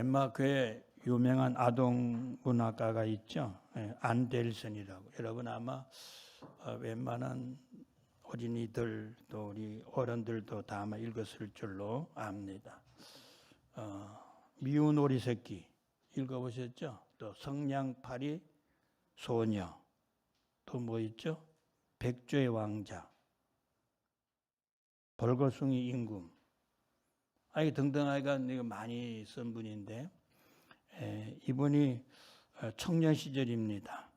덴마크에 유명한 아동 문학가가 있죠. 안델슨이라고. 여러분 아마 웬만한 어린이들 또 우리 어른들도 다 아마 읽었을 줄로 압니다. 미운 오리 새끼 읽어보셨죠? 또 성냥팔이 소녀, 또 뭐 있죠? 백조의 왕자, 벌거숭이 임금, 등등하게 많이 쓴 분인데 이분이 청년 시절입니다.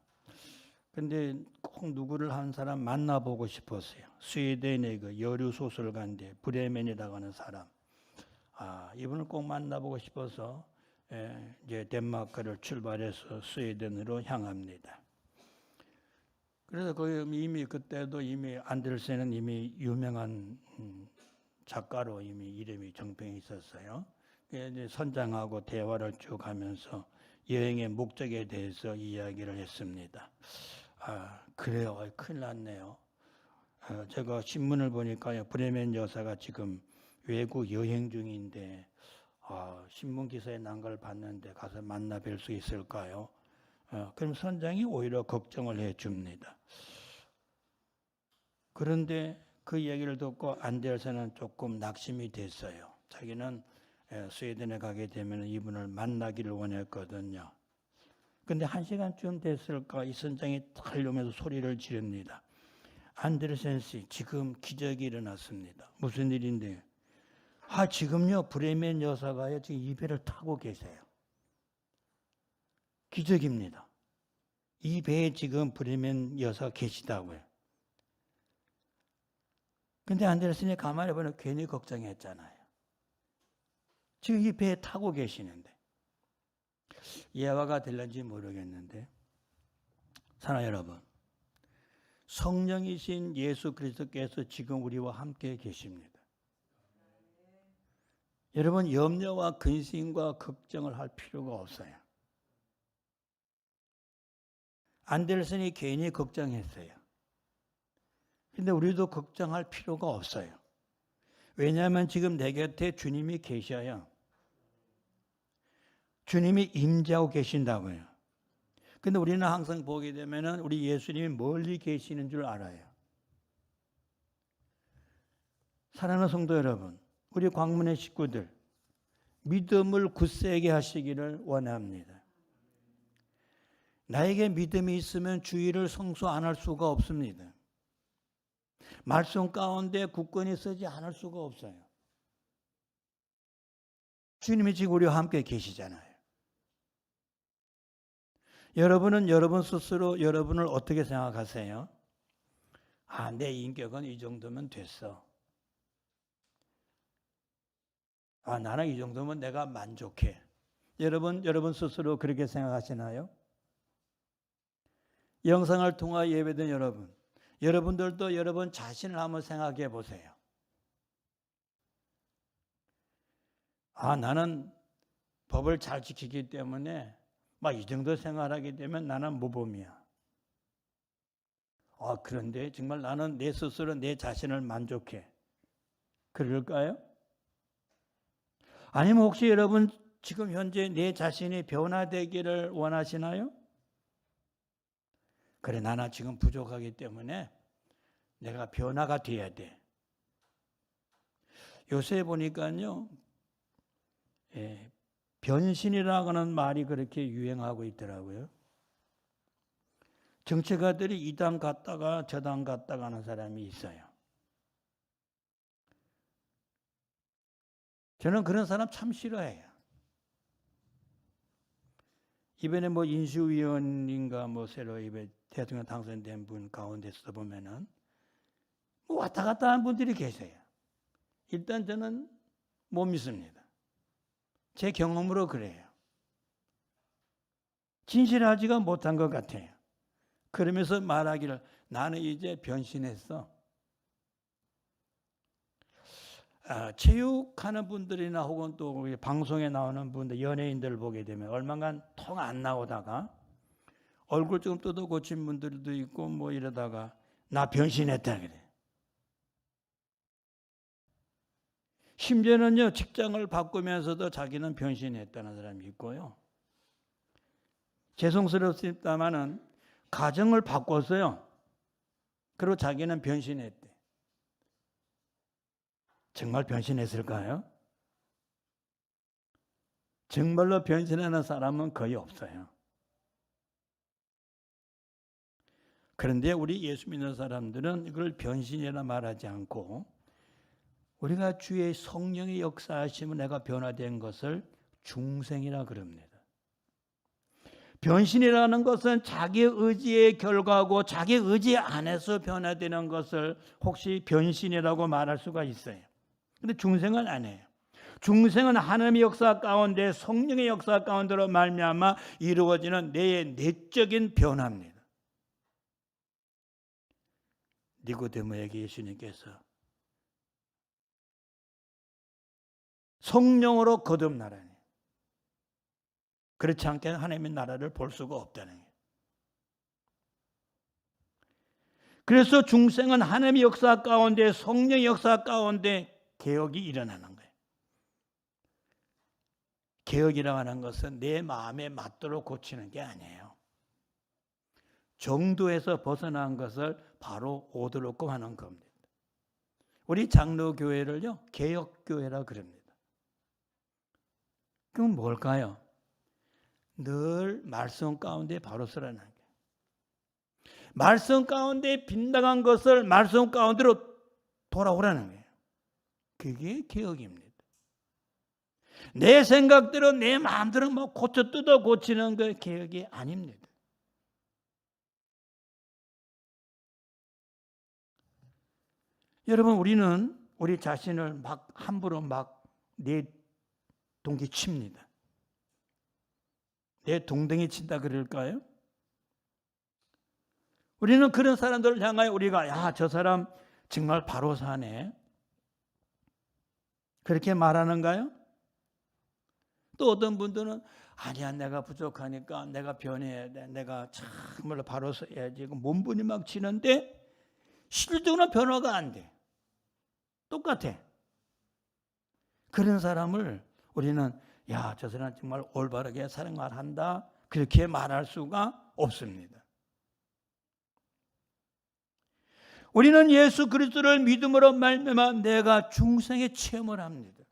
근데 꼭 누구를 한 사람 만나보고 싶었어요. 스웨덴의 그 여류 소설가인데 브레멘이라고 하는 사람. 이분을 꼭 만나보고 싶어서 이제 덴마크를 출발해서 스웨덴으로 향합니다. 그래서 이미 그때도 이미 안델센은 이미 유명한 작가로 이미 이름이 정평이 있었어요. 이제 선장하고 대화를 쭉 하면서 여행의 목적에 대해서 이야기를 했습니다. 그래요. 큰일 났네요. 제가 신문을 보니까 브레멘 여사가 지금 외국 여행 중인데 신문 기사에 난 걸 봤는데 가서 만나 뵐 수 있을까요? 그럼 선장이 오히려 걱정을 해줍니다. 그런데 그 얘기를 듣고 안델센은 조금 낙심이 됐어요. 자기는 스웨덴에 가게 되면 이분을 만나기를 원했거든요. 근데 1시간쯤 됐을까 이 선장이 달려오면서 소리를 지릅니다. 안델센 씨, 지금 기적이 일어났습니다. 무슨 일인데요? 지금요 브레멘 여사가요 지금 이 배를 타고 계세요. 기적입니다. 이 배에 지금 브레멘 여사 계시다고요. 근데 안델센이 가만히 보면 괜히 걱정했잖아요. 지금 이 배에 타고 계시는데 예화가 될는지 모르겠는데 사랑하는 여러분, 성령이신 예수 그리스도께서 지금 우리와 함께 계십니다. 여러분 염려와 근심과 걱정을 할 필요가 없어요. 안델슨이 괜히 걱정했어요. 근데 우리도 걱정할 필요가 없어요. 왜냐하면 지금 내 곁에 주님이 계셔요. 주님이 임재하고 계신다고요. 근데 우리는 항상 보게 되면은 우리 예수님이 멀리 계시는 줄 알아요. 사랑하는 성도 여러분, 우리 광문의 식구들, 믿음을 굳세게 하시기를 원합니다. 나에게 믿음이 있으면 주의를 성소 안 할 수가 없습니다. 말씀 가운데 굳건히 서지 않을 수가 없어요. 주님이 지금 우리와 함께 계시잖아요. 여러분은 여러분 스스로 여러분을 어떻게 생각하세요? 내 인격은 이 정도면 됐어. 나는 이 정도면 내가 만족해. 여러분 스스로 그렇게 생각하시나요? 영상을 통해 예배된 여러분들도 여러분 자신을 한번 생각해 보세요. 나는 법을 잘 지키기 때문에 이 정도 생활하게 되면 나는 모범이야. 그런데 정말 나는 내 스스로 내 자신을 만족해. 그럴까요? 아니면 혹시 여러분 지금 현재 내 자신이 변화되기를 원하시나요? 그래, 나는 지금 부족하기 때문에 내가 변화가 돼야 돼. 요새 보니까요, 변신이라고 하는 말이 그렇게 유행하고 있더라고요. 정치가들이 이 당 갔다가 저 당 갔다가 하는 사람이 있어요. 저는 그런 사람 참 싫어해요. 이번에 인수위원인가 새로 대통령 당선된 분 가운데서 보면은 왔다 갔다 하는 분들이 계세요. 일단 저는 못 믿습니다. 제 경험으로 그래요. 진실하지가 못한 것 같아요. 그러면서 말하기를 나는 이제 변신했어. 체육하는 분들이나 혹은 또 우리 방송에 나오는 분들, 연예인들을 보게 되면 얼마간 통 안 나오다가 얼굴 좀 뜯어 고친 분들도 있고 이러다가 나 변신했다 그래. 심지어는요, 직장을 바꾸면서도 자기는 변신했다는 사람이 있고요. 죄송스럽습니다만은 가정을 바꿨어요. 그리고 자기는 변신했대. 정말 변신했을까요? 정말로 변신하는 사람은 거의 없어요. 그런데 우리 예수 믿는 사람들은 이걸 변신이라 말하지 않고 우리가 주의 성령의 역사하심은 내가 변화된 것을 중생이라 그럽니다. 변신이라는 것은 자기 의지의 결과고 자기 의지 안에서 변화되는 것을 혹시 변신이라고 말할 수가 있어요. 그런데 중생은 아니에요. 중생은 하나님의 역사 가운데 성령의 역사 가운데로 말미암아 이루어지는 내 내적인 변화입니다. 니고데모에게 예수님께서 성령으로 거듭나라니, 그렇지 않게 하나님의 나라를 볼 수가 없다는 거예요. 그래서 중생은 하나님의 역사 가운데 성령의 역사 가운데 개혁이 일어나는 거예요. 개혁이라고 하는 것은 내 마음에 맞도록 고치는 게 아니에요. 정도에서 벗어난 것을 바로 오도록 하는 겁니다. 우리 장로교회를요, 개혁교회라 그럽니다. 그럼 뭘까요? 늘 말씀 가운데 바로 서라는 거예요. 말씀 가운데 빗나간 것을 말씀 가운데로 돌아오라는 거예요. 그게 개혁입니다. 내 생각대로 내 마음대로 뭐 고쳐 뜯어 고치는 게 개혁이 아닙니다. 여러분, 우리는 우리 자신을 막 함부로 막 내 동기 칩니다. 내 동댕이 친다 그럴까요? 우리는 그런 사람들을 향하여 우리가 야, 저 사람 정말 바로 사네, 그렇게 말하는가요? 또 어떤 분들은 아니야, 내가 부족하니까 내가 변해야 돼, 내가 정말로 바로 서야지, 몸부림 막 치는데 실질적으로 변화가 안 돼. 똑같아. 그런 사람을 우리는 야, 저 사람 정말 올바르게 생활한다, 그렇게 말할 수가 없습니다. 우리는 예수 그리스도를 믿음으로 말미암아 내가 중생의 체험을 합니다.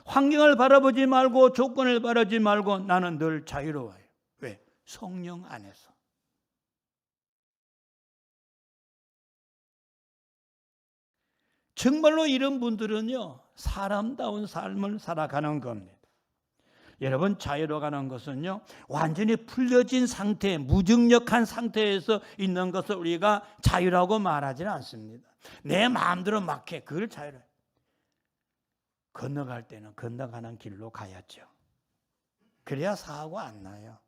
환경을 바라보지 말고 조건을 바라보지 말고 나는 늘 자유로워요. 왜? 성령 안에서. 정말로 이런 분들은요, 사람다운 삶을 살아가는 겁니다. 여러분, 자유로워가는 것은요, 완전히 풀려진 상태, 무중력한 상태에서 있는 것을 우리가 자유라고 말하지는 않습니다. 내 마음대로 막 해, 그걸 자유로. 건너갈 때는 건너가는 길로 가야죠. 그래야 사고 안 나요.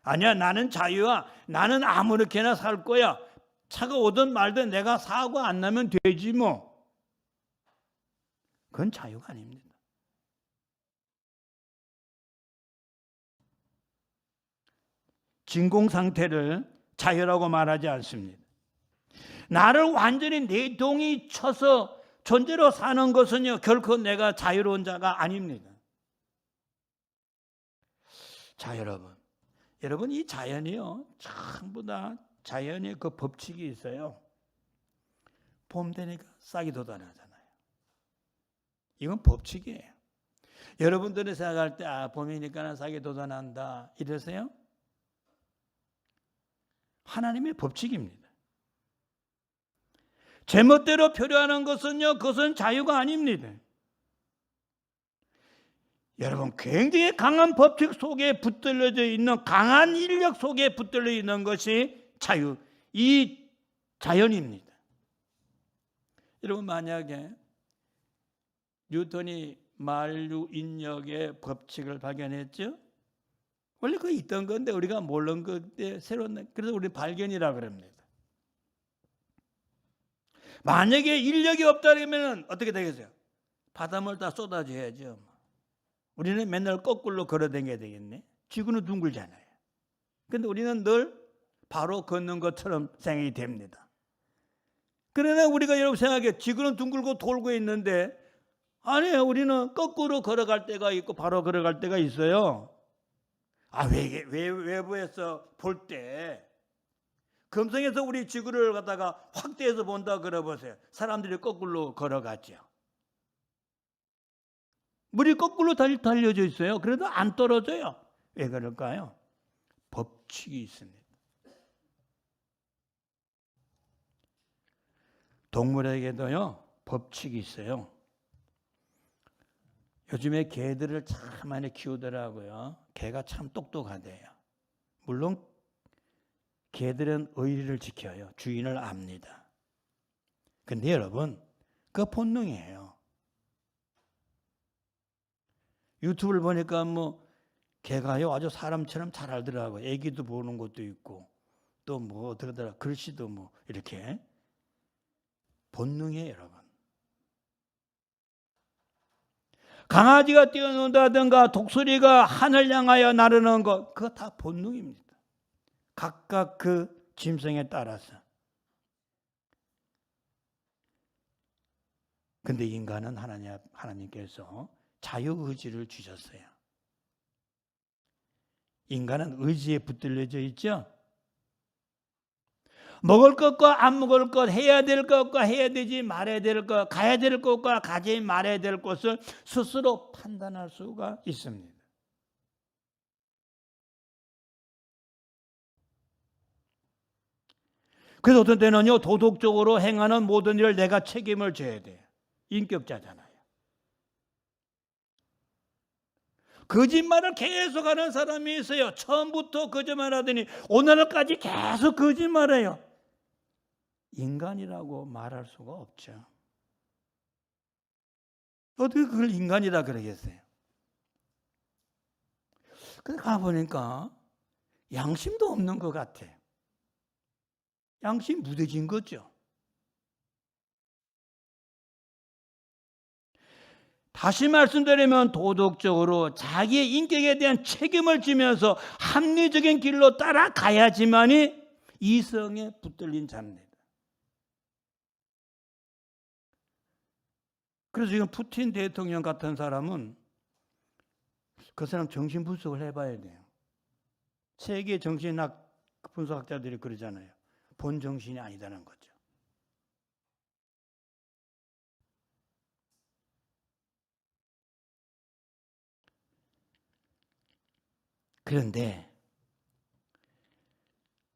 아니야, 나는 자유야, 나는 아무렇게나 살 거야, 차가 오든 말든 내가 사고 안 나면 되지 뭐. 그건 자유가 아닙니다. 진공 상태를 자유라고 말하지 않습니다. 나를 완전히 내동이 쳐서 존재로 사는 것은요, 결코 내가 자유로운 자가 아닙니다. 자, 여러분 이 자연이요, 전부 다 자연의 그 법칙이 있어요. 봄 되니까 싹이 돋아나잖아요. 이건 법칙이에요. 여러분들이 생각할 때 봄이니까 싹이 돋아난다 이러세요? 하나님의 법칙입니다. 제멋대로 표현하는 것은요, 그것은 자유가 아닙니다. 여러분, 굉장히 강한 법칙 속에 붙들려져 있는, 강한 인력 속에 붙들려 있는 것이 자유, 이 자연입니다. 여러분, 만약에 뉴턴이 만류 인력의 법칙을 발견했죠? 원래 그거 있던 건데 우리가 모르는 건데 새로운, 그래서 우리 발견이라 그럽니다. 만약에 인력이 없다면 어떻게 되겠어요? 바닷물 다 쏟아줘야죠. 우리는 맨날 거꾸로 걸어다녀야 되겠네. 지구는 둥글잖아요. 그런데 우리는 늘 바로 걷는 것처럼 생각이 됩니다. 그러나 우리가 여러분 생각해, 지구는 둥글고 돌고 있는데 아니에요. 우리는 거꾸로 걸어갈 때가 있고 바로 걸어갈 때가 있어요. 외부에서 볼 때 금성에서 우리 지구를 갖다가 확대해서 본다 그러보세요. 사람들이 거꾸로 걸어갔죠. 물이 거꾸로 달려져 있어요. 그래도 안 떨어져요. 왜 그럴까요? 법칙이 있습니다. 동물에게도요, 법칙이 있어요. 요즘에 개들을 참 많이 키우더라고요. 개가 참 똑똑하대요. 물론 개들은 의리를 지켜요. 주인을 압니다. 근데 여러분, 그 본능이에요. 유튜브를 보니까 개가요 아주 사람처럼 잘 알더라고요. 애기도 보는 것도 있고 또 어떡하더라 글씨도 이렇게 본능이에요, 여러분. 강아지가 뛰어논다든가 독수리가 하늘 향하여 나르는 것, 그거 다 본능입니다. 각각 그 짐승에 따라서. 근데 인간은 하나님께서 자유의지를 주셨어요. 인간은 의지에 붙들려져 있죠. 먹을 것과 안 먹을 것, 해야 될 것과 해야 되지 말아야 될 것, 가야 될 것과 가지 말아야 될 것을 스스로 판단할 수가 있습니다. 그래서 어떤 때는요, 도덕적으로 행하는 모든 일을 내가 책임을 져야 돼요. 인격자잖아요. 거짓말을 계속하는 사람이 있어요. 처음부터 거짓말하더니 오늘까지 계속 거짓말해요. 인간이라고 말할 수가 없죠. 어떻게 그걸 인간이라 그러겠어요? 근데 가보니까 양심도 없는 것 같아. 양심 무뎌진 거죠. 다시 말씀드리면 도덕적으로 자기의 인격에 대한 책임을 지면서 합리적인 길로 따라가야지만이 이성에 붙들린 자입니다. 그래서 지금 푸틴 대통령 같은 사람은 그 사람 정신 분석을 해봐야 돼요. 세계 정신학 분석학자들이 그러잖아요. 본 정신이 아니다는 거죠. 그런데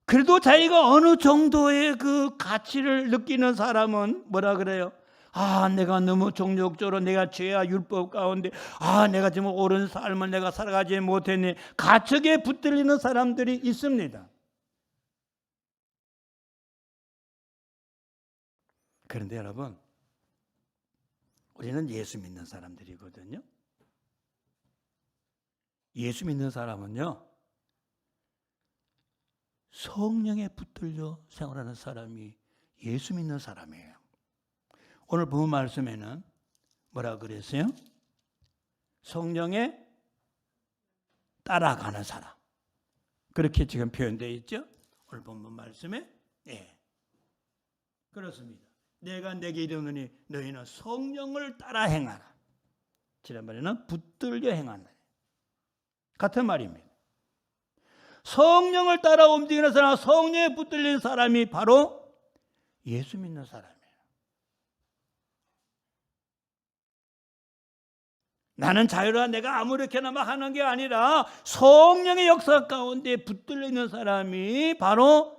그래도 자기가 어느 정도의 그 가치를 느끼는 사람은 뭐라 그래요? 내가 너무 종족적으로 내가 죄와 율법 가운데 내가 지금 옳은 삶을 내가 살아가지 못했니? 가책에 붙들리는 사람들이 있습니다. 그런데 여러분, 우리는 예수 믿는 사람들이거든요. 예수 믿는 사람은요, 성령에 붙들려 생활하는 사람이 예수 믿는 사람이에요. 오늘 본 말씀에는 뭐라 그랬어요? 성령에 따라가는 사람. 그렇게 지금 표현되어 있죠? 오늘 본 말씀에. 그렇습니다. 내가 내게 이르노니 너희는 성령을 따라 행하라. 지난번에는 붙들려 행한다. 같은 말입니다. 성령을 따라 움직이는 사람, 성령에 붙들린 사람이 바로 예수 믿는 사람이에요. 나는 자유라 내가 아무렇게나 막 하는 게 아니라 성령의 역사 가운데 붙들려 있는 사람이 바로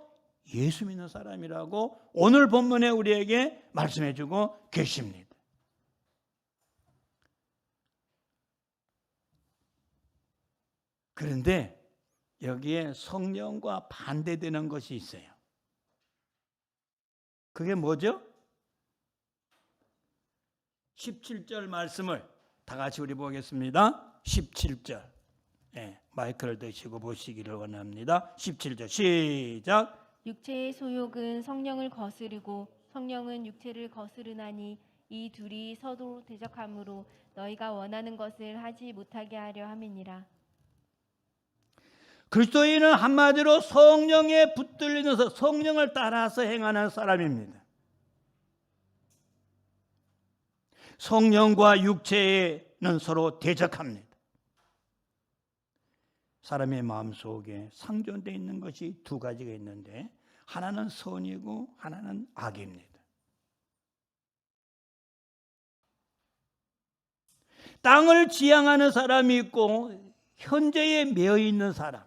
예수 믿는 사람이라고 오늘 본문에 우리에게 말씀해 주고 계십니다. 그런데 여기에 성령과 반대되는 것이 있어요. 그게 뭐죠? 17절 말씀을 다 같이 우리 보겠습니다. 17절. 마이크를 드시고 보시기를 원합니다. 17절 시작. 육체의 소욕은 성령을 거스르고 성령은 육체를 거스르나니 이 둘이 서로 대적하므로 너희가 원하는 것을 하지 못하게 하려 함이니라. 그리스도인은 한마디로 성령에 붙들리면서 성령을 따라서 행하는 사람입니다. 성령과 육체는 서로 대적합니다. 사람의 마음속에 상존되어 있는 것이 두 가지가 있는데 하나는 선이고 하나는 악입니다. 땅을 지향하는 사람이 있고 현재에 매여 있는 사람,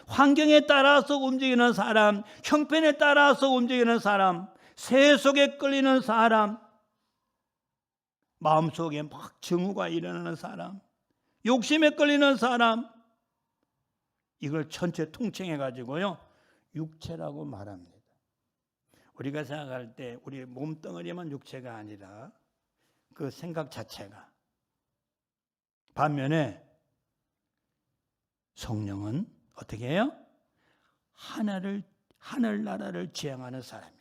환경에 따라서 움직이는 사람, 형편에 따라서 움직이는 사람, 세속에 끌리는 사람, 마음속에 막 증오가 일어나는 사람, 욕심에 끌리는 사람, 이걸 전체 통칭해 가지고요 육체라고 말합니다. 우리가 생각할 때 우리 몸덩어리만 육체가 아니라 그 생각 자체가. 반면에 성령은 어떻게 해요? 하늘나라를 지향하는 사람이에요.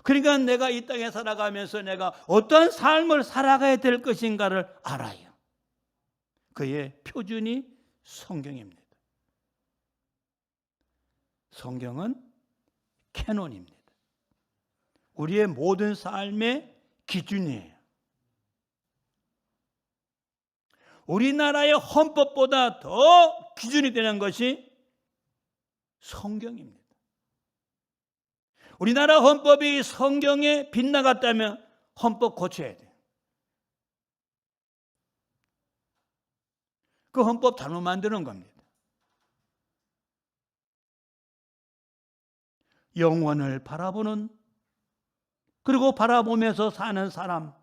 그러니까 내가 이 땅에 살아가면서 내가 어떤 삶을 살아가야 될 것인가를 알아요. 그의 표준이 성경입니다. 성경은 캐논입니다. 우리의 모든 삶의 기준이에요. 우리나라의 헌법보다 더 기준이 되는 것이 성경입니다. 우리나라 헌법이 성경에 빗나갔다면 헌법 고쳐야 돼요. 그 헌법 잘못 만드는 겁니다. 영원을 바라보는, 그리고 바라보면서 사는 사람,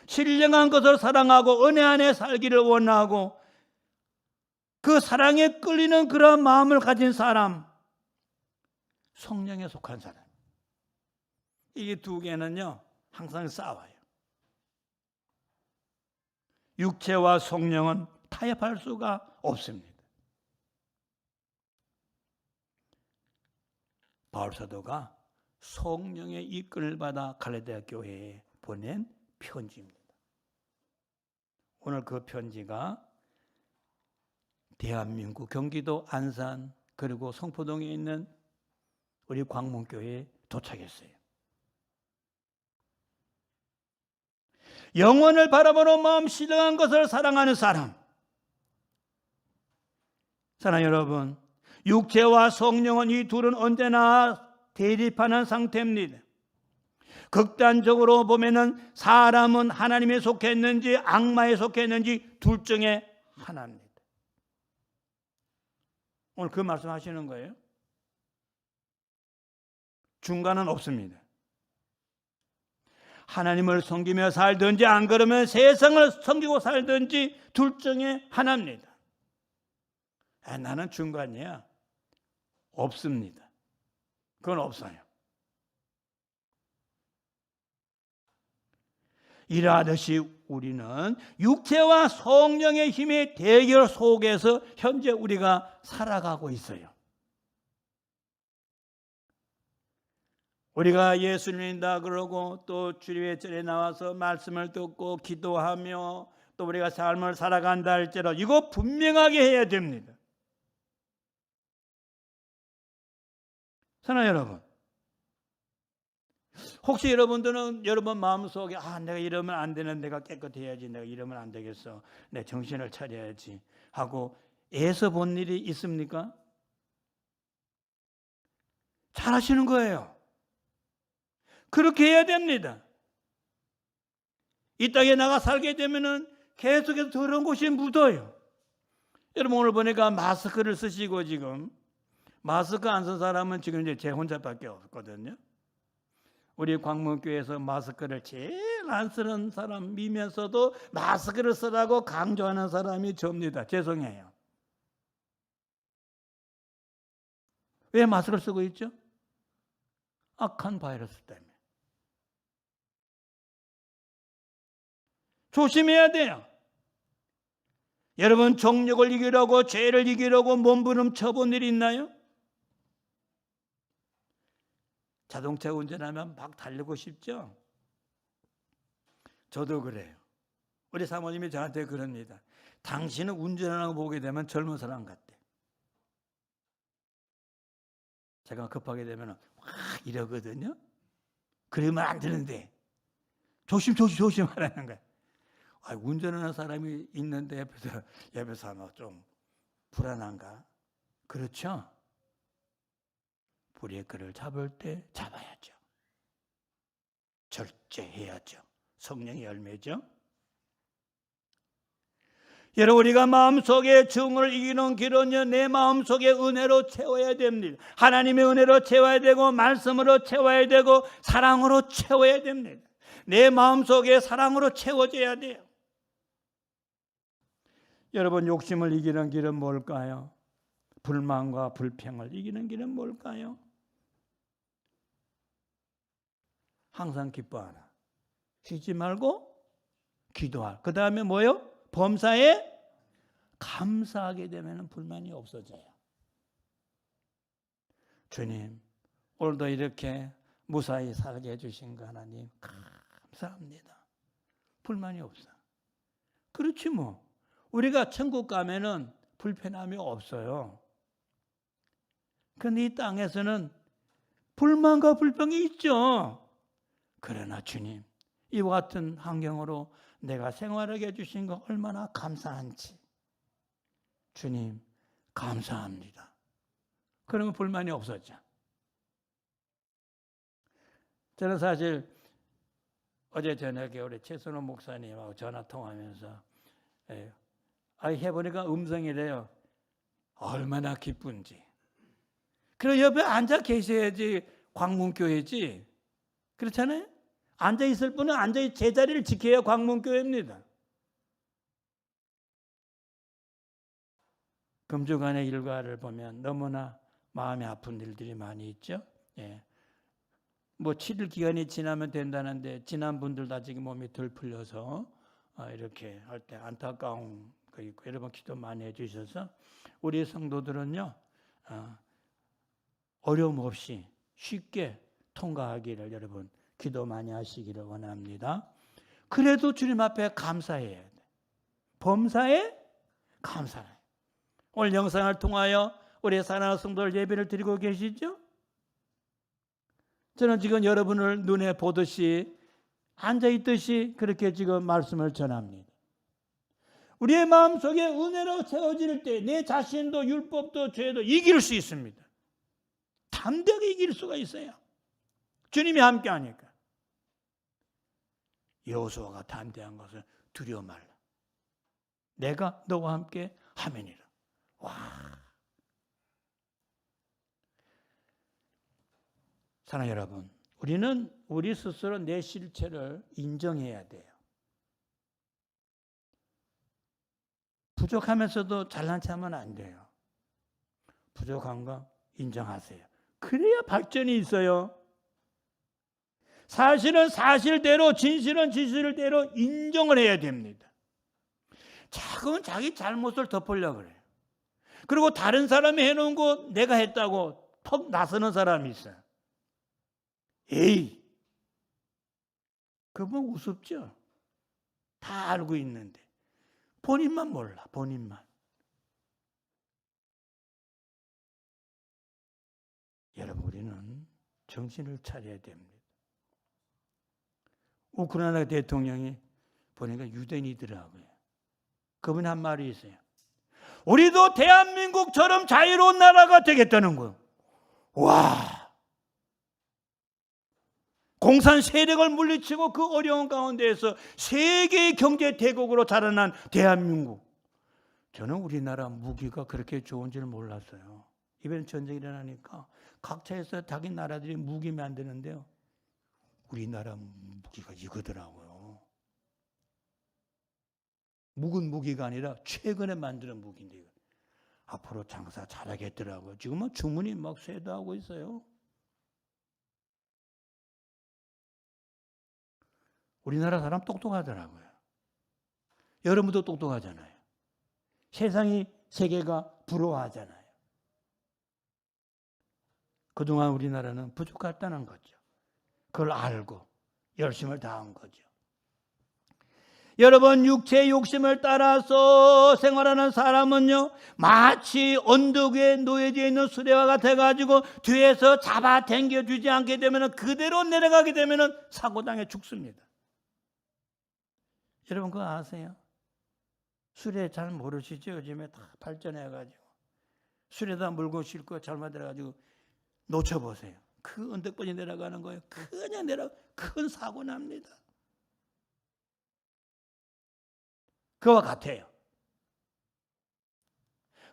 신령한 것을 사랑하고 은혜 안에 살기를 원하고 그 사랑에 끌리는 그런 마음을 가진 사람, 성령에 속한 사람. 이 두 개는요 항상 싸워요. 육체와 성령은 타협할 수가 없습니다. 바울 사도가 성령의 이끌을 받아 갈라디아 교회에 보낸 편지입니다. 오늘 그 편지가 대한민국 경기도 안산 그리고 성포동에 있는 우리 광문교회에 도착했어요. 영원을 바라보는 마음, 신령한 것을 사랑하는 사람. 사랑하는 여러분, 육체와 성령은 이 둘은 언제나 대립하는 상태입니다. 극단적으로 보면은 사람은 하나님에 속했는지 악마에 속했는지 둘 중에 하나입니다. 오늘 그 말씀 하시는 거예요? 중간은 없습니다. 하나님을 섬기며 살든지 안 그러면 세상을 섬기고 살든지 둘 중에 하나입니다. 나는 중간이야. 없습니다. 그건 없어요. 이러하듯이 우리는 육체와 성령의 힘의 대결 속에서 현재 우리가 살아가고 있어요. 우리가 예수를 믿는다 그러고 또 주일회전에 나와서 말씀을 듣고 기도하며 또 우리가 삶을 살아간다 할지라도 이거 분명하게 해야 됩니다. 사랑하는 여러분, 혹시 여러분들은 여러분 마음속에 내가 이러면 안 되는, 내가 깨끗해야지, 내가 이러면 안 되겠어, 내 정신을 차려야지 하고 애써 본 일이 있습니까? 잘하시는 거예요. 그렇게 해야 됩니다. 이 땅에 나가 살게 되면은 계속해서 더러운 곳이 묻어요. 여러분 오늘 보니까 마스크를 쓰시고 지금 마스크 안 쓴 사람은 지금 이제 제 혼자밖에 없거든요. 우리 광문교회에서 마스크를 제일 안 쓰는 사람이면서도 마스크를 쓰라고 강조하는 사람이 접니다. 죄송해요. 왜 마스크를 쓰고 있죠? 악한 바이러스 때문에. 조심해야 돼요. 여러분 정욕을 이기려고 죄를 이기려고 몸부림쳐본 일 있나요? 자동차 운전하면 막 달리고 싶죠? 저도 그래요. 우리 사모님이 저한테 그럽니다. 당신은 운전하는 거 보게 되면 젊은 사람 같대. 제가 급하게 되면 막 이러거든요. 그러면 안 되는데 조심하라는 거예요. 운전하는 사람이 있는데 옆에서 아마 좀 불안한가? 그렇죠? 브레이크를 잡을 때 잡아야죠. 절제해야죠. 성령의 열매죠. 여러분, 우리가 마음속에 증오를 이기는 길은요, 내 마음속에 은혜로 채워야 됩니다. 하나님의 은혜로 채워야 되고, 말씀으로 채워야 되고, 사랑으로 채워야 됩니다. 내 마음속에 사랑으로 채워져야 돼요. 여러분, 욕심을 이기는 길은 뭘까요? 불만과 불평을 이기는 길은 뭘까요? 항상 기뻐하라. 쉬지 말고 기도하라. 그 다음에 뭐요? 범사에 감사하게 되면 불만이 없어져요. 주님, 오늘도 이렇게 무사히 살게 해주신 거 하나님 감사합니다. 불만이 없어. 그렇지 뭐. 우리가 천국 가면은 불편함이 없어요. 그런데 이 땅에서는 불만과 불평이 있죠. 그러나 주님, 이와 같은 환경으로 내가 생활하게 해주신 거 얼마나 감사한지. 주님, 감사합니다. 그러면 불만이 없었죠. 저는 사실 어제 저녁에 우리 최선호 목사님하고 전화 통화하면서 해보니까 음성이래요. 얼마나 기쁜지. 그리고 옆에 앉아 계셔야지 광문교회지. 그렇잖아요? 앉아 있을 분은 앉아 제자리를 지켜야 광문교회입니다. 금주간의 일과를 보면 너무나 마음이 아픈 일들이 많이 있죠. 예. 뭐 7일 기간이 지나면 된다는데 지난 분들 다 지금 몸이 덜 풀려서 이렇게 할 때 안타까운 거 있고, 여러분 기도 많이 해주셔서 우리 성도들은요 어려움 없이 쉽게 통과하기를 여러분 기도 많이 하시기를 원합니다. 그래도 주님 앞에 감사해야 돼. 범사에 감사해. 오늘 영상을 통하여 우리 사랑하는 성도들 예배를 드리고 계시죠? 저는 지금 여러분을 눈에 보듯이 앉아있듯이 그렇게 지금 말씀을 전합니다. 우리의 마음속에 은혜로 채워질 때 내 자신도 율법도 죄도 이길 수 있습니다. 담대하게 이길 수가 있어요. 주님이 함께 하니까. 여호수아가 담대한 것을 두려워 말라. 내가 너와 함께 하매니라. 와. 사랑하는 여러분, 우리는 우리 스스로 내 실체를 인정해야 돼요. 부족하면서도 잘난 척하면 안 돼요. 부족한 거 인정하세요. 그래야 발전이 있어요. 사실은 사실대로, 진실은 진실대로 인정을 해야 됩니다. 자꾸는 자기 잘못을 덮으려고 그래요. 그리고 다른 사람이 해놓은 거 내가 했다고 퍽 나서는 사람이 있어요. 에이, 그건 우습죠. 다 알고 있는데 본인만 몰라. 본인만. 여러분, 우리는 정신을 차려야 됩니다. 우크라이나 대통령이 보니까 유대인이더라고요. 그분이 한 말이 있어요. 우리도 대한민국처럼 자유로운 나라가 되겠다는 거예요. 와! 공산 세력을 물리치고 그 어려운 가운데에서 세계의 경제 대국으로 자라난 대한민국. 저는 우리나라 무기가 그렇게 좋은 줄 몰랐어요. 이번에 전쟁이 일어나니까 각처에서 자기 나라들이 무기 만드는데요. 우리나라 무기가 이거더라고요. 묵은 무기가 아니라 최근에 만드는 무기인데 앞으로 장사 잘하겠더라고요. 지금은 주문이 막 쇄도하고 있어요. 우리나라 사람 똑똑하더라고요. 여러분도 똑똑하잖아요. 세상이, 세계가 부러워하잖아요. 그동안 우리나라는 부족했다는 거죠. 그걸 알고 열심을 다한 거죠. 여러분, 육체의 욕심을 따라서 생활하는 사람은요, 마치 언덕 위에 놓여져 있는 수레와 같아가지고 뒤에서 잡아 당겨주지 않게 되면 그대로 내려가게 되면 사고당해 죽습니다. 여러분 그거 아세요? 술에 잘 모르시죠? 요즘에 다 발전해가지고 술에다 물고 싣고 잘못 들어가지고 놓쳐보세요. 그 언덕번이 내려가는 거예요. 그냥 큰 사고 납니다. 그와 같아요.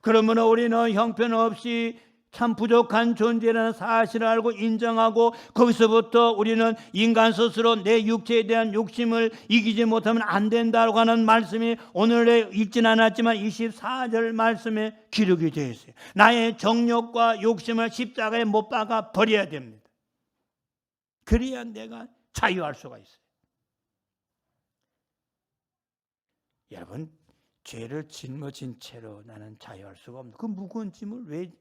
그러면 우리는 형편없이 참 부족한 존재라는 사실을 알고 인정하고 거기서부터 우리는 인간 스스로 내 육체에 대한 욕심을 이기지 못하면 안 된다고 하는 말씀이 오늘에 읽진 않았지만 24절 말씀에 기록이 되어 있어요. 나의 정욕과 욕심을 십자가에 못 박아 버려야 됩니다. 그래야 내가 자유할 수가 있어요. 여러분, 죄를 짊어진 채로 나는 자유할 수가 없는 그 무거운 짐을 왜?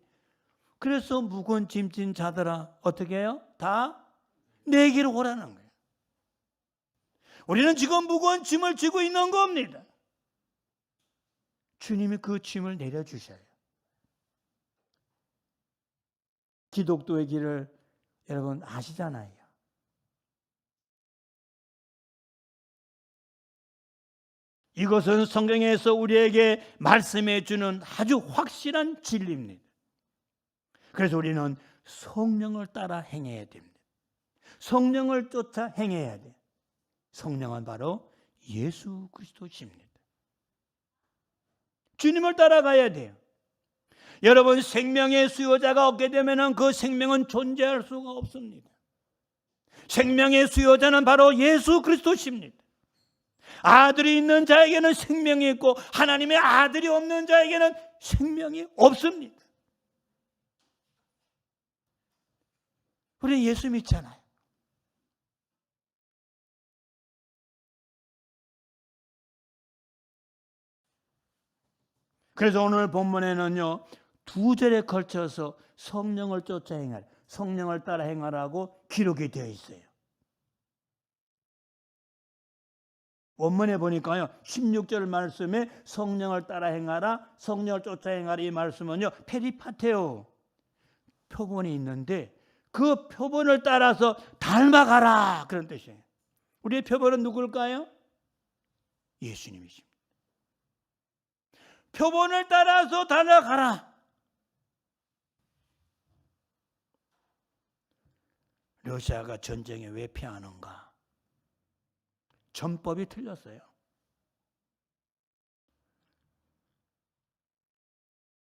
그래서 무거운 짐진 자들아 어떻게 해요? 다 내게로 오라는 거예요. 우리는 지금 무거운 짐을 지고 있는 겁니다. 주님이 그 짐을 내려주셔요. 기독교의 길을 여러분 아시잖아요. 이것은 성경에서 우리에게 말씀해 주는 아주 확실한 진리입니다. 그래서 우리는 성령을 따라 행해야 됩니다. 성령을 쫓아 행해야 돼요. 성령은 바로 예수 그리스도십니다. 주님을 따라가야 돼요. 여러분 생명의 수요자가 없게 되면 그 생명은 존재할 수가 없습니다. 생명의 수요자는 바로 예수 그리스도십니다. 아들이 있는 자에게는 생명이 있고 하나님의 아들이 없는 자에게는 생명이 없습니다. 우리는 예수 믿잖아요. 그래서 오늘 본문에는요 2절에 걸쳐서 성령을 쫓아 행하라, 성령을 따라 행하라고 기록이 되어 있어요. 원문에 보니까요 16절 말씀에 성령을 따라 행하라, 성령을 쫓아 행하라 이 말씀은요 페리파테오 표본이 있는데 그 표본을 따라서 닮아가라 그런 뜻이에요. 우리의 표본은 누굴까요? 예수님이십니다. 표본을 따라서 닮아가라. 러시아가 전쟁에 왜 패하는가? 전법이 틀렸어요.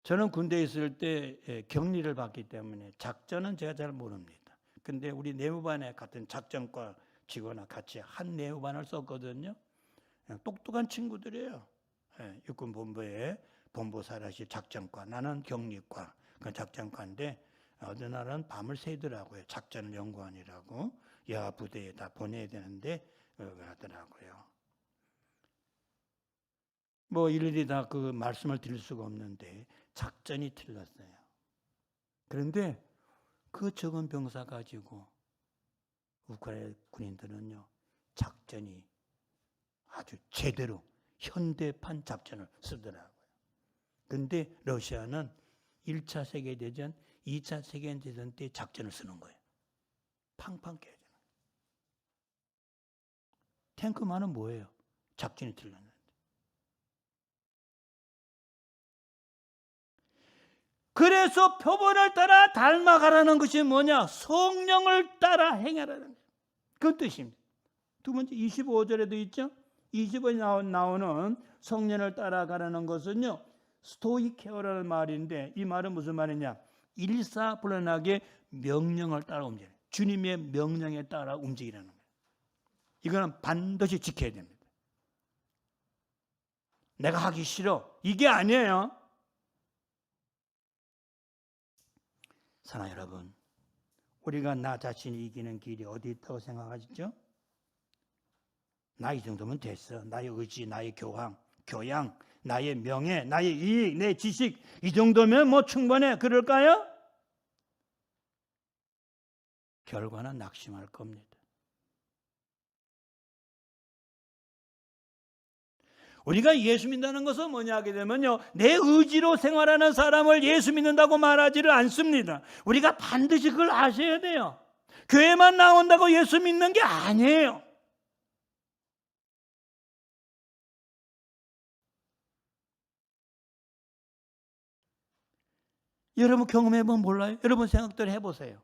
저는 군대에 있을 때 격리를 받기 때문에 작전은 제가 잘 모릅니다. 근데 우리 내무반에 같은 작전과 직원과 같이 한 내무반을 썼거든요. 똑똑한 친구들이에요. 육군본부의 본부사령실 작전과, 나는 격리과, 그 작전과인데 어느 날은 밤을 새더라고요. 작전 연구원이라고 여하 부대에 다 보내야 되는데 하더라고요. 뭐 일일이 다 그 말씀을 드릴 수가 없는데 작전이 틀렸어요. 그런데 그 적은 병사 가지고 우크라이나 군인들은요 작전이 아주 제대로 현대판 작전을 쓰더라고요. 그런데 러시아는 1차 세계대전, 2차 세계대전 때 작전을 쓰는 거예요. 팡팡 깨져요. 탱크만은 뭐예요? 작전이 틀렸는데. 그래서 표본을 따라 닮아가라는 것이 뭐냐? 성령을 따라 행하라는 그 뜻입니다. 두 번째 25절에도 있죠. 25절에 나오는 성령을 따라가라는 것은요 스토이케오라는 말인데 이 말은 무슨 말이냐? 일사불란하게 명령을 따라 움직이는, 주님의 명령에 따라 움직이라는 거예요. 이거는 반드시 지켜야 됩니다. 내가 하기 싫어 이게 아니에요. 사랑하는 여러분, 우리가 나 자신이 이기는 길이 어디 있다고 생각하시죠? 나 이 정도면 됐어. 나의 의지, 나의 교양, 나의 명예, 나의 이익, 내 지식 이 정도면 뭐 충분해. 그럴까요? 결과는 낙심할 겁니다. 우리가 예수 믿는다는 것은 뭐냐 하게 되면요 내 의지로 생활하는 사람을 예수 믿는다고 말하지를 않습니다. 우리가 반드시 그걸 아셔야 돼요. 교회만 나온다고 예수 믿는 게 아니에요. 여러분 경험해보면 몰라요? 여러분 생각대로 해보세요.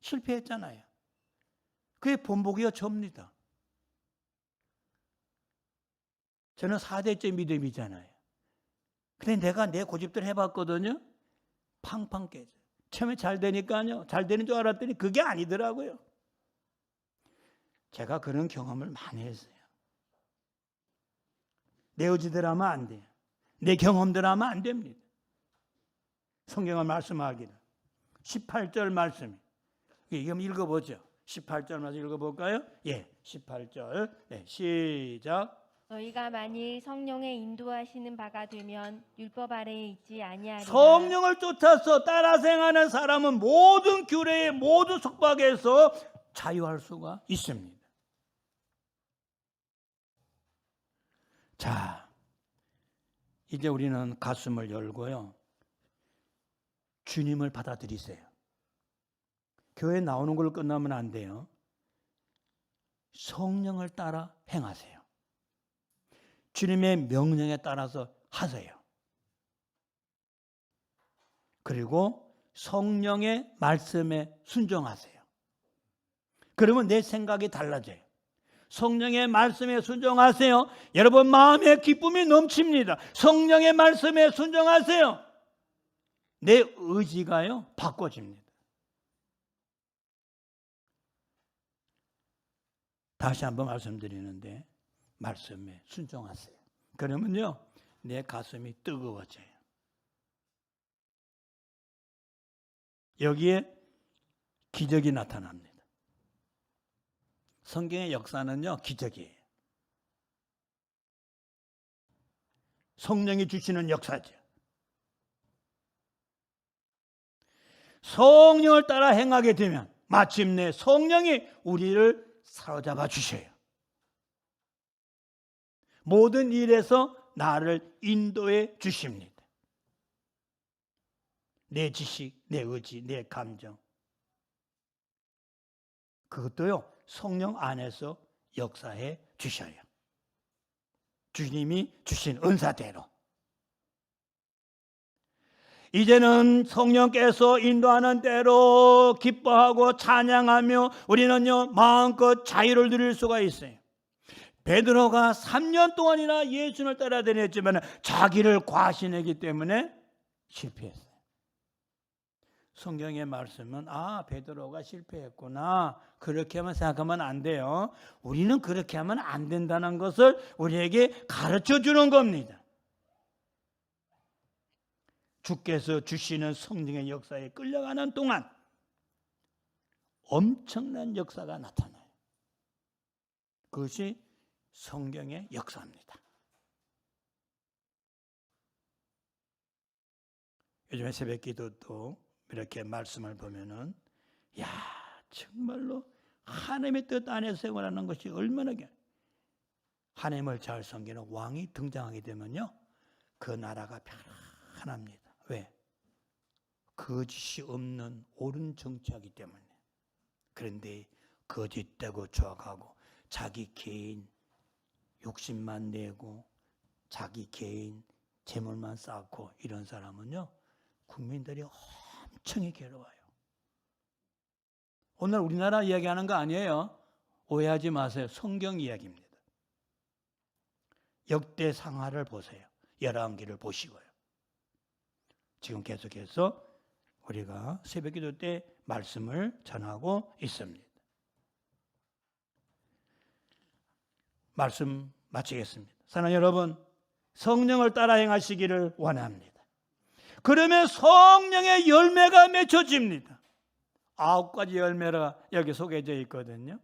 실패했잖아요. 그게 본보기가 접니다. 저는 4대째 믿음이잖아요. 근데 내가 내 고집대로 해봤거든요. 팡팡 깨져요. 처음에 잘 되니까요. 잘 되는 줄 알았더니 그게 아니더라고요. 제가 그런 경험을 많이 했어요. 내 의지대로 하면 안 돼요. 내 경험대로 하면 안 됩니다. 성경을 말씀하기를 18절 말씀 이거 한번 읽어보죠. 18절 말씀 읽어볼까요? 예, 18절 네, 시작. 너희가 만일 성령의 인도하시는 바가 되면 율법 아래에 있지 아니하리라. 성령을 쫓아서 따라 행하는 사람은 모든 규례의 모든 속박에서 자유할 수가 있습니다. 자, 이제 우리는 가슴을 열고요. 주님을 받아들이세요. 교회 나오는 걸 끝나면 안 돼요. 성령을 따라 행하세요. 주님의 명령에 따라서 하세요. 그리고 성령의 말씀에 순종하세요. 그러면 내 생각이 달라져요. 성령의 말씀에 순종하세요. 여러분 마음에 기쁨이 넘칩니다. 성령의 말씀에 순종하세요. 내 의지가요 바꿔집니다. 다시 한번 말씀드리는데 말씀에 순종하세요. 그러면요 내 가슴이 뜨거워져요. 여기에 기적이 나타납니다. 성경의 역사는요 기적이에요. 성령이 주시는 역사죠. 성령을 따라 행하게 되면 마침내 성령이 우리를 사로잡아 주셔요. 모든 일에서 나를 인도해 주십니다. 내 지식, 내 의지, 내 감정 그것도요 성령 안에서 역사해 주셔요. 주님이 주신 은사대로. 이제는 성령께서 인도하는 대로 기뻐하고 찬양하며 우리는요 마음껏 자유를 누릴 수가 있어요. 베드로가 3년 동안이나 예수를 따라 다녔지만 자기를 과신했기 때문에 실패했어요. 성경의 말씀은 베드로가 실패했구나 그렇게만 생각하면 안 돼요. 우리는 그렇게 하면 안 된다는 것을 우리에게 가르쳐 주는 겁니다. 주께서 주시는 성령의 역사에 끌려가는 동안 엄청난 역사가 나타나요. 그것이 성경의 역사입니다. 요즘에 새벽 기도도 이렇게 말씀을 보면은 정말로 하나님의 뜻 안에서 생활하는 것이 얼마나 하나님을 잘 섬기는 왕이 등장하게 되면요 그 나라가 편안합니다. 왜? 거짓이 없는 옳은 정치하기 때문에. 그런데 거짓되고 조악하고 자기 개인 욕심만 내고 자기 개인 재물만 쌓고 이런 사람은요 국민들이 엄청 괴로워요. 오늘 우리나라 이야기하는 거 아니에요. 오해하지 마세요. 성경 이야기입니다. 역대상하를 보세요. 열왕기를 보시고요. 지금 계속해서 우리가 새벽기도 때 말씀을 전하고 있습니다. 말씀 마치겠습니다. 사랑하는 여러분, 성령을 따라 행하시기를 원합니다. 그러면 성령의 열매가 맺혀집니다. 9가지 열매가 여기 소개되어 있거든요.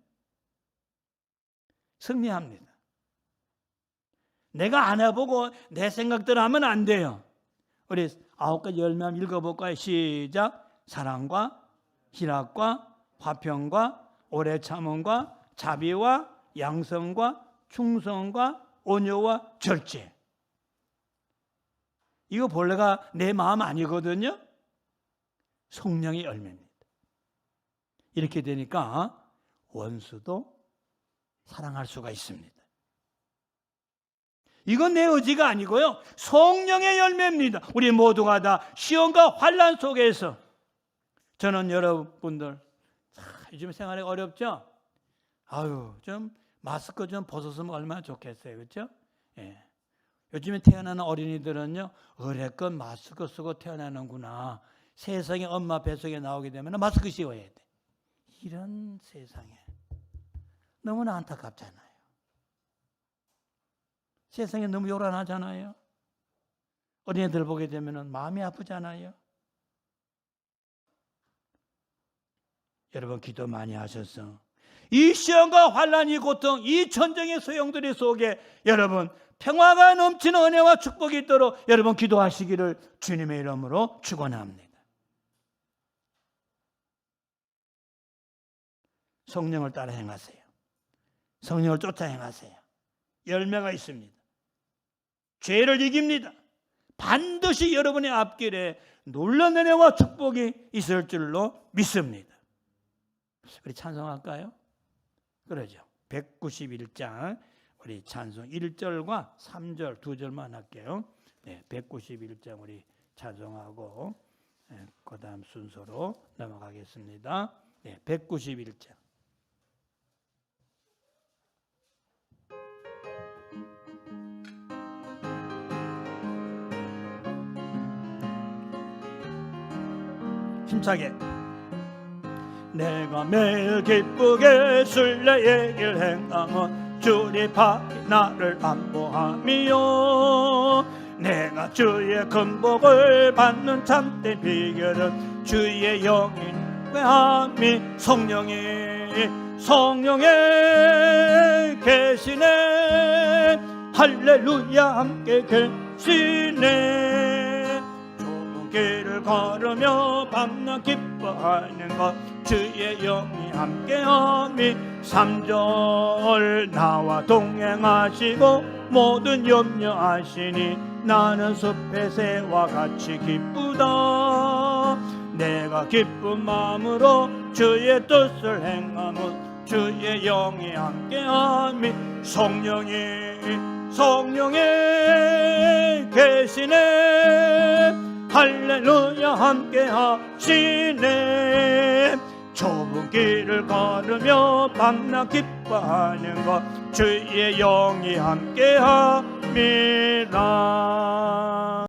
승리합니다. 내가 안 해보고 내 생각대로 하면 안 돼요. 우리 9가지 열매 한번 읽어볼까요? 시작. 사랑과 희락과 화평과 오래 참음과 자비와 양성과 충성과 온유와 절제. 이거 본래가 내 마음 아니거든요. 성령의 열매입니다. 이렇게 되니까 원수도 사랑할 수가 있습니다. 이건 내 의지가 아니고요, 성령의 열매입니다. 우리 모두가 다 시험과 환난 속에서, 저는 여러분들 요즘 생활이 어렵죠? 아유, 좀 마스크 좀 벗었으면 얼마나 좋겠어요, 그렇죠? 예. 요즘에 태어나는 어린이들은요, 어레껏 마스크 쓰고 태어나는구나. 세상에 엄마 뱃속에 나오게 되면 마스크 씌워야 돼. 이런 세상에 너무나 안타깝잖아요. 세상에 너무 요란하잖아요. 어린애들 보게 되면 마음이 아프잖아요. 여러분 기도 많이 하셨어. 이 시험과 환난, 이 고통, 이 전쟁의 소용돌이 속에 여러분 평화가 넘치는 은혜와 축복이 있도록 여러분 기도하시기를 주님의 이름으로 축원합니다. 성령을 따라 행하세요. 성령을 쫓아 행하세요. 열매가 있습니다. 죄를 이깁니다. 반드시 여러분의 앞길에 놀라운 은혜와 축복이 있을 줄로 믿습니다. 우리 찬송할까요? 그러죠. 191장 우리 찬송 1절과 3절 두 절만 할게요. 네, 191장 우리 찬송하고 그 다음 순서로 넘어가겠습니다. 네, 191장. 힘차게. 내가 매일 기쁘게 순례의 길 행함은 주의 팔이 나를 안보함이요, 내가 주의 큰 복을 받는 참된 비결은 주의 영이 외함이 성령이 계시네. 할렐루야 함께 계시네. 좁은 길을 걸으며 밤낮 기뻐하는 것 주의 영이 함께함이 3절 나와 동행하시고 모든 염려하시니 나는 숲의 새와 같이 기쁘다. 내가 기쁜 마음으로 주의 뜻을 행함은 주의 영이 함께함이 성령이 계시네. 할렐루야 함께 하시네. 좁은 길을 걸으며 밤낮 기뻐하는 것 주의 영이 함께 함이라.